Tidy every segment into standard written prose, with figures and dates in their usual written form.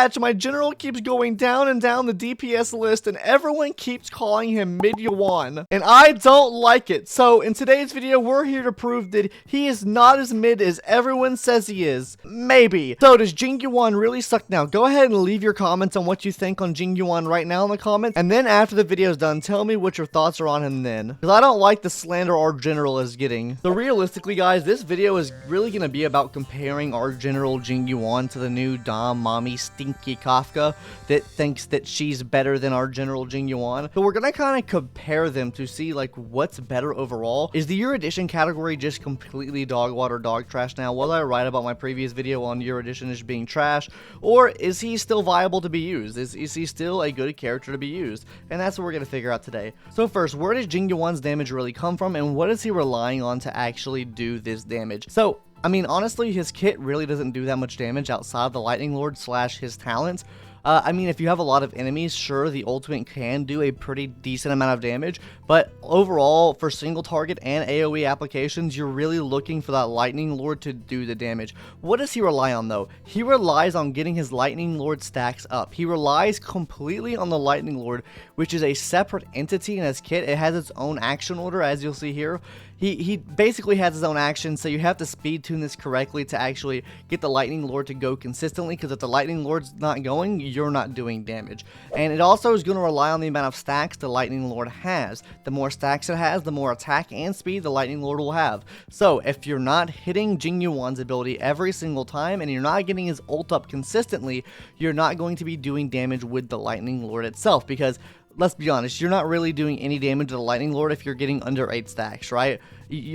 match, my general keeps going down and down the DPS list, and everyone keeps calling him Mid Yuan, and I don't like it. So in today's video, we're here to prove that he is not as mid as everyone says he is. Maybe. So does Jing Yuan really suck now? Go ahead and leave your comments on what you think on Jing Yuan right now in the comments, and then after the video is done, tell me what your thoughts are on him then, because I don't like the slander our general is getting. So realistically, guys, this video is really going to be about comparing our general Jing Yuan to the new Dom Mommy Stinky Kafka that thinks that she's better than our general Jing Yuan. So we're going to kind of compare them to see like what's better overall. Is the erudition category just completely dog water, dog trash now? Was I right about my previous video on erudition as being trash, or is he still viable to be used? Is he still a good character to be used? And that's what we're going to figure out today. So first, where does Jing Yuan's damage really come from, and what is he relying on to actually do this damage? So I mean, honestly, his kit really doesn't do that much damage outside the Lightning Lord slash his talents. I mean, if you have a lot of enemies, sure, the ultimate can do a pretty decent amount of damage, but overall, for single target and AoE applications, you're really looking for that Lightning Lord to do the damage. What does he rely on, though? He relies on getting his Lightning Lord stacks up. He relies completely on the Lightning Lord, which is a separate entity in his kit. It has its own action order, as you'll see here. He basically has his own actions, so you have to speed tune this correctly to actually get the Lightning Lord to go consistently, because if the Lightning Lord's not going, you're not doing damage. And it also is going to rely on the amount of stacks the Lightning Lord has. The more stacks it has, the more attack and speed the Lightning Lord will have. So if you're not hitting Jing Yuan's ability every single time, and you're not getting his ult up consistently, you're not going to be doing damage with the Lightning Lord itself, because let's be honest, you're not really doing any damage to the Lightning Lord if you're getting under 8 stacks, right?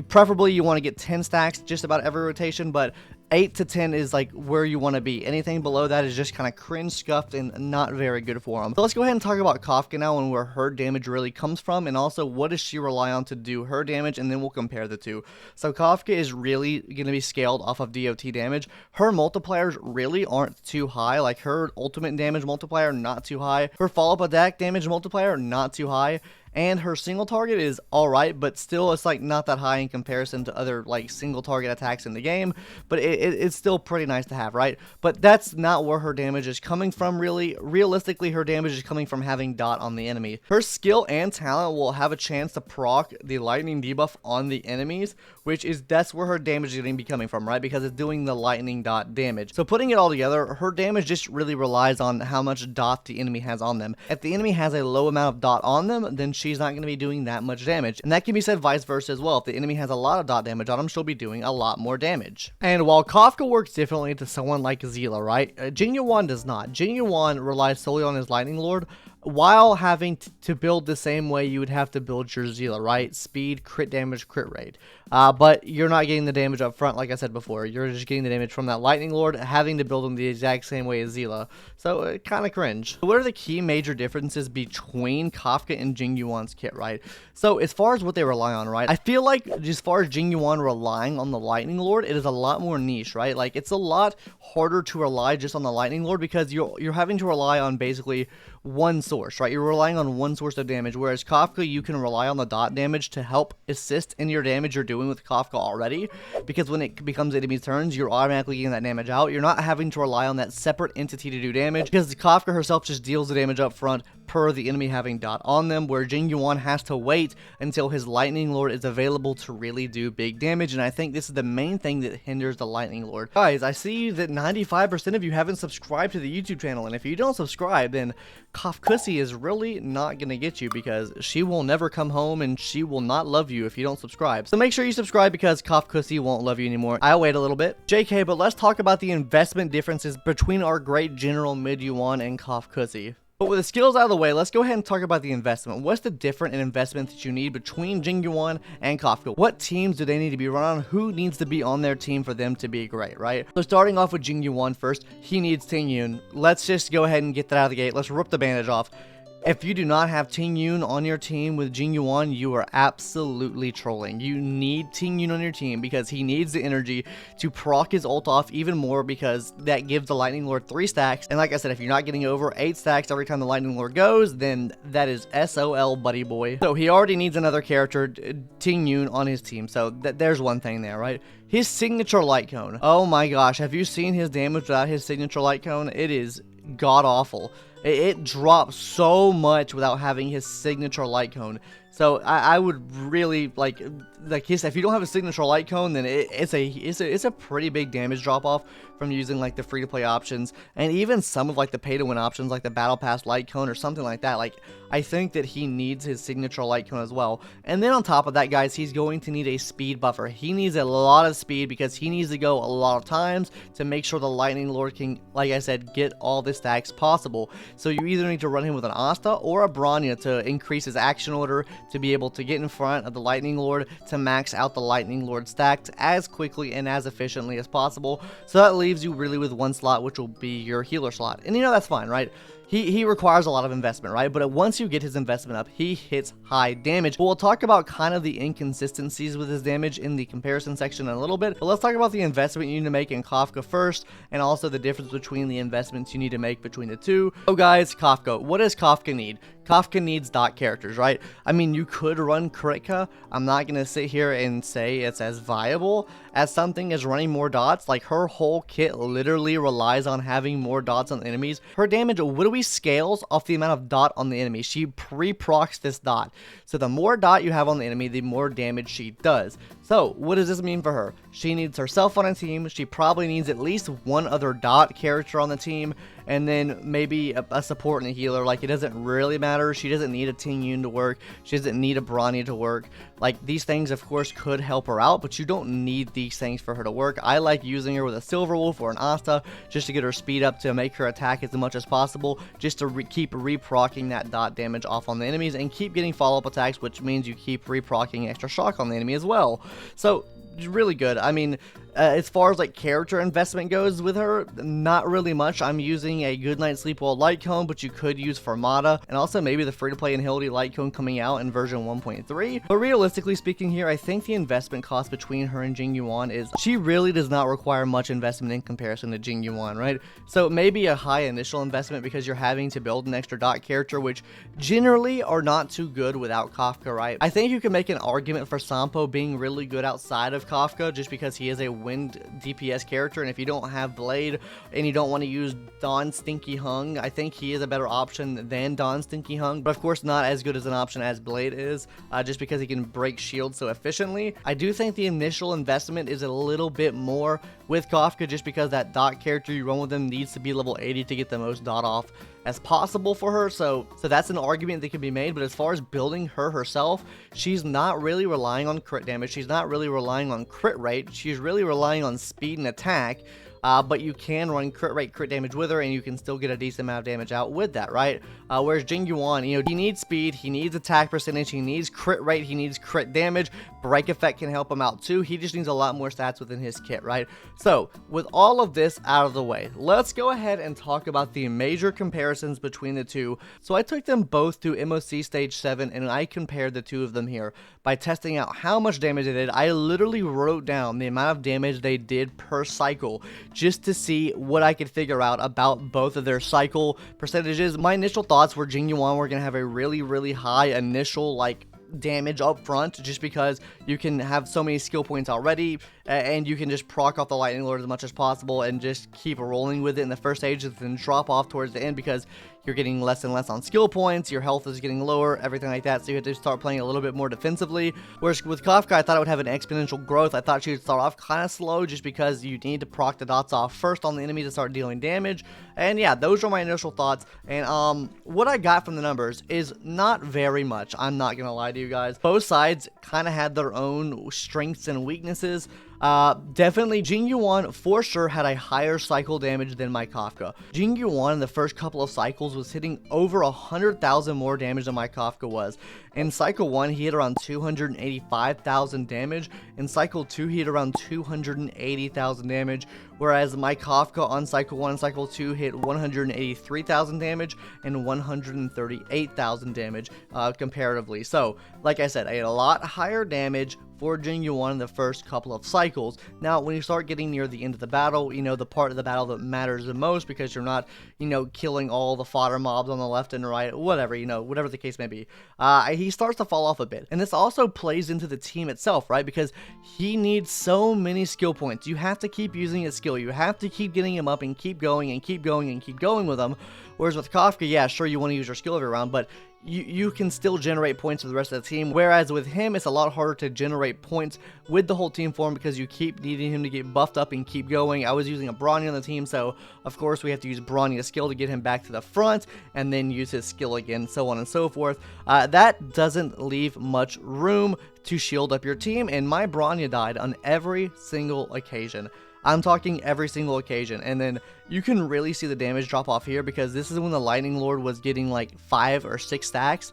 Preferably you want to get 10 stacks just about every rotation, but 8 to 10 is like where you want to be. Anything below that is just kind of cringe scuffed and not very good for him. So let's go ahead and talk about Kafka now and where her damage really comes from, and also what does she rely on to do her damage, and then we'll compare the two. So Kafka is really going to be scaled off of DOT damage. Her multipliers really aren't too high, like her ultimate damage multiplier not too high, her follow-up attack damage multiplier not too high, and her single target is alright, but still it's like not that high in comparison to other like single target attacks in the game, but it's still pretty nice to have, right? But that's not where her damage is coming from really. Realistically, her damage is coming from having dot on the enemy. Her skill and talent will have a chance to proc the lightning debuff on the enemies, that's where her damage is going to be coming from, right? Because it's doing the lightning dot damage. So putting it all together, her damage just really relies on how much dot the enemy has on them. If the enemy has a low amount of dot on them, then she's not going to be doing that much damage. And that can be said vice versa as well. If the enemy has a lot of dot damage on him, she'll be doing a lot more damage. And while Kafka works differently to someone like Zila, right? Jing Yuan does not. Jing Yuan relies solely on his Lightning Lord, while having to build the same way you would have to build your Zila, right? Speed, crit damage, crit rate. But you're not getting the damage up front, like I said before. You're just getting the damage from that Lightning Lord, having to build him the exact same way as Zila. So, kind of cringe. What are the key major differences between Kafka and Jing Yuan's kit, right? So, as far as what they rely on, right? I feel like, as far as Jing Yuan relying on the Lightning Lord, it is a lot more niche, right? Like, it's a lot harder to rely just on the Lightning Lord, because you're having to rely on basically one source, right? You're relying on one source of damage, whereas Kafka, you can rely on the dot damage to help assist in your damage you're doing with Kafka already, because when it becomes enemy's turns, you're automatically getting that damage out. You're not having to rely on that separate entity to do damage, because Kafka herself just deals the damage up front per the enemy having dot on them, where Jing Yuan has to wait until his Lightning Lord is available to really do big damage, and I think this is the main thing that hinders the Lightning Lord. Guys, I see that 95% of you haven't subscribed to the YouTube channel, and if you don't subscribe, then Kafkussy is really not gonna get you, because she will never come home and she will not love you if you don't subscribe. So make sure you subscribe, because Kafkussy won't love you anymore. I'll wait a little bit. JK, but let's talk about the investment differences between our great general Mid Yuan and Kafkussy. But with the skills out of the way, let's go ahead and talk about the investment. What's the difference in investment that you need between Jing Yuan and Kafka? What teams do they need to be run on? Who needs to be on their team for them to be great, right? So starting off with Jing Yuan first, he needs Ting Yun. Let's just go ahead and get that out of the gate. Let's rip the bandage off. If you do not have Ting Yun on your team with Jing Yuan, you are absolutely trolling. You need Ting Yun on your team because he needs the energy to proc his ult off even more, because that gives the Lightning Lord 3 stacks. And like I said, if you're not getting over 8 stacks every time the Lightning Lord goes, then that is SOL, buddy boy. So he already needs another character, Ting Yun, on his team. So there's one thing there, right? His signature light cone. Oh my gosh, have you seen his damage without his signature light cone? It is god-awful. It drops so much without having his signature light cone. So I would really like if you don't have a signature light cone, then it's a pretty big damage drop off from using like the free-to-play options, and even some of like the pay-to-win options like the battle pass light cone or something like that. Like, I think that he needs his signature light cone as well. And then on top of that, guys, he's going to need a speed buffer. He needs a lot of speed because he needs to go a lot of times to make sure the Lightning Lord can, like I said, get all the stacks possible. So you either need to run him with an Asta or a Bronya to increase his action order, to be able to get in front of the Lightning Lord, to max out the Lightning Lord stacks as quickly and as efficiently as possible. So that leaves you really with one slot, which will be your healer slot. And you know, that's fine, right? He requires a lot of investment, right? But once you get his investment up, he hits high damage. But we'll talk about kind of the inconsistencies with his damage in the comparison section in a little bit. But let's talk about the investment you need to make in Kafka first, and also the difference between the investments you need to make between the two. So guys, Kafka. What does Kafka need? Kafka needs dot characters, right? I mean, you could run Kritka. I'm not going to sit here and say it's as viable as something as running more dots. Like, her whole kit literally relies on having more dots on enemies. Her damage literally scales off the amount of dot on the enemy. She pre-procs this dot. So the more dot you have on the enemy, the more damage she does. So what does this mean for her? She needs herself on a team. She probably needs at least one other dot character on the team, and then maybe a support and a healer. Like, it doesn't really matter. She doesn't need a Jing Yuan to work. She doesn't need a Bronya to work. Like, these things, of course, could help her out, but you don't need these things for her to work. I like using her with a Silver Wolf or an Asta just to get her speed up, to make her attack as much as possible, just to keep re-procking that dot damage off on the enemies and keep getting follow-up attacks, which means you keep re-procking extra shock on the enemy as well. So, really good. I mean, as far as like character investment goes with her, not really much. I'm using a Good Night Sleep Well light cone, but you could use Fermata, and also maybe the free-to-play Inhility light cone coming out in version 1.3. But realistically speaking here, I think the investment cost between her and Jing Yuan is, she really does not require much investment in comparison to Jing Yuan, right? So maybe a high initial investment because you're having to build an extra dot character, which generally are not too good without Kafka, right? I think you can make an argument for Sampo being really good outside of Kafka just because he is a wind DPS character, and if you don't have Blade and you don't want to use Don Stinky Hung, I think he is a better option than Don Stinky Hung, but of course not as good as an option as Blade is, just because he can break shields so efficiently. I do think the initial investment is a little bit more with Kafka just because that dot character you run with him needs to be level 80 to get the most dot off as possible for her, so that's an argument that can be made. But as far as building her herself, she's not really relying on crit damage, she's not really relying on crit rate, she's really relying on speed and attack. But you can run crit rate, crit damage with her, and you can still get a decent amount of damage out with that, right? Whereas Jing Yuan, you know, he needs speed, he needs attack percentage, he needs crit rate, he needs crit damage. Break effect can help him out too. He just needs a lot more stats within his kit, right? So, with all of this out of the way, let's go ahead and talk about the major comparisons between the two. So I took them both to MOC Stage 7, and I compared the two of them here by testing out how much damage they did. I literally wrote down the amount of damage they did per cycle, just to see what I could figure out about both of their cycle percentages. My initial thoughts were Jing Yuan were going to have a really high initial like damage up front, just because you can have so many skill points already, and you can just proc off the Lightning Lord as much as possible and just keep rolling with it in the first stage, and then drop off towards the end because you're getting less and less on skill points, your health is getting lower, everything like that, so you have to start playing a little bit more defensively. Whereas with Kafka, I thought it would have an exponential growth. I thought she would start off kind of slow just because you need to proc the dots off first on the enemy to start dealing damage. And yeah, those are my initial thoughts, and what I got from the numbers is not very much, I'm not gonna lie to you guys. Both sides kind of had their own strengths and weaknesses. Definitely Jing Yuan for sure had a higher cycle damage than my Kafka. Jing Yuan in the first couple of cycles was hitting over 100,000 more damage than my Kafka was. In cycle 1 he hit around 285,000 damage, in cycle 2 he hit around 280,000 damage, whereas my Kafka on cycle 1 and cycle 2 hit 183,000 damage and 138,000 damage comparatively. So like I said, I had a lot higher damage for Jing Yuan in the first couple of cycles. Now when you start getting near the end of the battle, you know, the part of the battle that matters the most, because you're not, you know, killing all the fodder mobs on the left and right, whatever, you know, whatever the case may be, he starts to fall off a bit. And this also plays into the team itself, right? Because he needs so many skill points. You have to keep using his skill. You have to keep getting him up and keep going and keep going and keep going with him. Whereas with Kafka, yeah, sure, you want to use your skill every round, but you can still generate points for the rest of the team, whereas with him, it's a lot harder to generate points with the whole team for him because you keep needing him to get buffed up and keep going. I was using a Brawny on the team, so of course we have to use Brawny's skill to get him back to the front, and then use his skill again, so on and so forth. That doesn't leave much room to shield up your team, and my Brawny died on every single occasion. I'm talking every single occasion, and then you can really see the damage drop off here because this is when the Lightning Lord was getting like 5 or 6 stacks.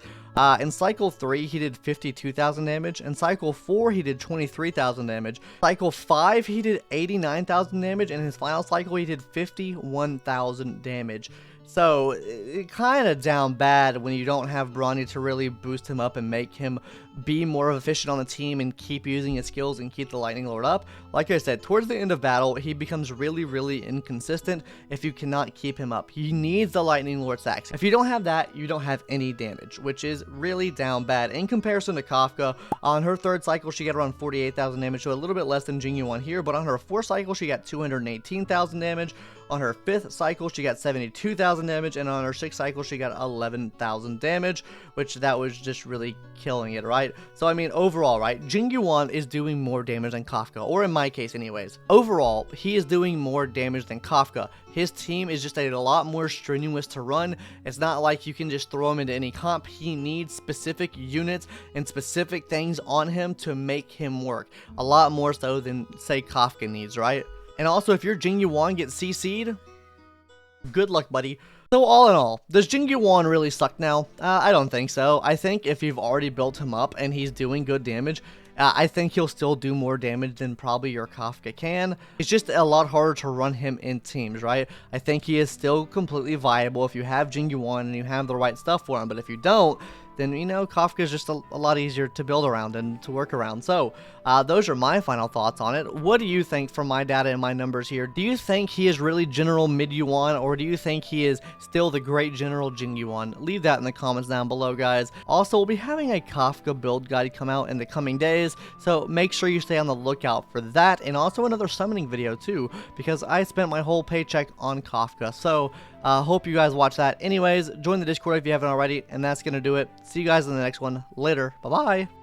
In cycle 3 he did 52,000 damage, in cycle 4 he did 23,000 damage, cycle 5 he did 89,000 damage, and his final cycle he did 51,000 damage. So, it kind of down bad when you don't have Brawny to really boost him up and make him be more efficient on the team and keep using his skills and keep the Lightning Lord up. Like I said, towards the end of battle, he becomes really inconsistent if you cannot keep him up. He needs the Lightning Lord stacks. If you don't have that, you don't have any damage, which is really down bad. In comparison to Kafka, on her 3rd cycle, she got around 48,000 damage, so a little bit less than Jing Yuan here, but on her 4th cycle, she got 218,000 damage. On her 5th cycle, she got 72,000 damage, and on her 6th cycle, she got 11,000 damage, which that was just really killing it, right? So, I mean, overall, right, Jing Yuan is doing more damage than Kafka, or in my case anyways. Overall, he is doing more damage than Kafka. His team is just a lot more strenuous to run. It's not like you can just throw him into any comp. He needs specific units and specific things on him to make him work. A lot more so than, say, Kafka needs, right? And also, if your Jing Yuan gets CC'd, good luck, buddy. So all in all, does Jing Yuan really suck now? I don't think so. I think if you've already built him up and he's doing good damage, I think he'll still do more damage than probably your Kafka can. It's just a lot harder to run him in teams, right? I think he is still completely viable if you have Jing Yuan and you have the right stuff for him, but if you don't, then, you know, Kafka is just a lot easier to build around and to work around. So, those are my final thoughts on it. What do you think from my data and my numbers here? Do you think he is really General Mid Yuan, or do you think he is still the great General Jing Yuan? Leave that in the comments down below, guys. Also, we'll be having a Kafka build guide come out in the coming days, so make sure you stay on the lookout for that, and also another summoning video too, because I spent my whole paycheck on Kafka. So, hope you guys watch that. Anyways, join the Discord if you haven't already, and that's gonna do it. See you guys in the next one. Later. Bye-bye.